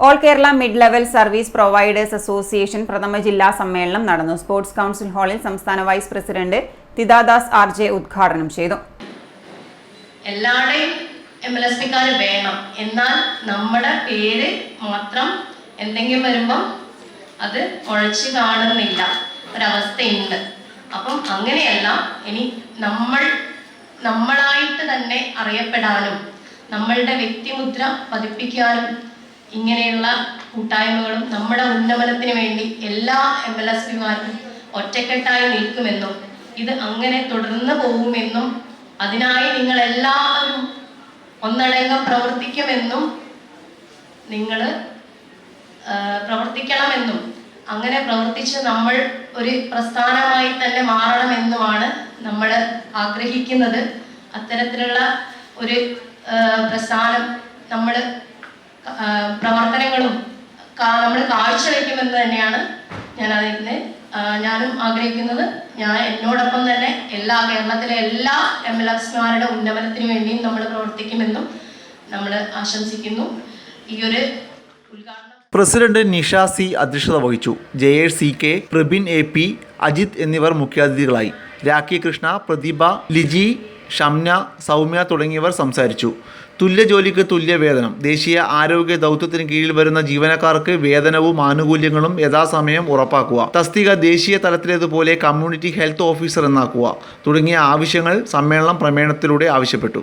All Kerala mid level service providers association പ്രഥമ ജില്ലാ സമ്മേളനം നടന്നു. സ്പോർട്സ് കൗൺസിൽ ഹാളിൽ സംസ്ഥാന വൈസ് പ്രസിഡന്റ് തിദാദാസ് ആർ.ജെ ഉദ്ഘാടനം ചെയ്തു. എല്ലാവരുടെയും MLSPക്കാർ വേണം, എന്നാൽ നമ്മുടെ പേര് മാത്രം എന്തെങ്കിലും വരുമ്പം അത് ഉഴച്ചു കാണുന്നില്ല ഒരവസ്ഥയുണ്ട്. അപ്പം അങ്ങനെയല്ല, ഇനി നമ്മളായിട്ട് തന്നെ അറിയപ്പെടാനും നമ്മളുടെ വ്യക്തിമുദ്ര പതിപ്പിക്കാനും ഇങ്ങനെയുള്ള കൂട്ടായ്മകളും നമ്മുടെ ഉന്നമനത്തിന് വേണ്ടി എല്ലാ MLSPമാരും ഒറ്റക്കെട്ടായി നിൽക്കുമെന്നും ഇത് അങ്ങനെ തുടർന്ന് പോകുമെന്നും അതിനായി നിങ്ങൾ എല്ലാവരും ഒന്നടങ്കം പ്രവർത്തിക്കുമെന്നും നിങ്ങൾ പ്രവർത്തിക്കണമെന്നും അങ്ങനെ പ്രവർത്തിച്ച് നമ്മൾ ഒരു പ്രസ്ഥാനമായി തന്നെ മാറണമെന്നുമാണ് നമ്മൾ ആഗ്രഹിക്കുന്നത്. അത്തരത്തിലുള്ള ഒരു പ്രസ്ഥാനം നമ്മൾ പ്രവർത്തനങ്ങളും നമ്മൾ കാഴ്ചവെക്കുമെന്ന് തന്നെയാണ് ഞാനും ആഗ്രഹിക്കുന്നത്. എന്നോടൊപ്പം തന്നെ കേരളത്തിലെ എല്ലാ MLSമാരുടെ ഉന്നമനത്തിന് വേണ്ടിയും നമ്മൾ പ്രവർത്തിക്കുമെന്നും നമ്മൾ ആശംസിക്കുന്നു. ഈ ഒരു ഉദ്ഘാടനം പ്രസിഡന്റ് നിഷ സി അധ്യക്ഷത വഹിച്ചു. ജയേഷ് CK, പ്രബിൻ AP, അജിത് എന്നിവർ മുഖ്യാതിഥികളായി. രാഖി കൃഷ്ണ, പ്രതിഭ, ലിജി, ഷംന, സൗമ്യ തുടങ്ങിയവർ സംസാരിച്ചു. തുല്യ ജോലിക്ക് തുല്യ വേതനം. ദേശീയ ആരോഗ്യ ദൗത്യത്തിന് കീഴിൽ വരുന്ന ജീവനക്കാർക്ക് വേതനവും ആനുകൂല്യങ്ങളും യഥാസമയം ഉറപ്പാക്കുക. തസ്തിക ദേശീയ തലത്തിലേതുപോലെ കമ്മ്യൂണിറ്റി ഹെൽത്ത് ഓഫീസർ എന്നാക്കുക തുടങ്ങിയ ആവശ്യങ്ങൾ സമ്മേളനം പ്രമേയത്തിലൂടെ ആവശ്യപ്പെട്ടു.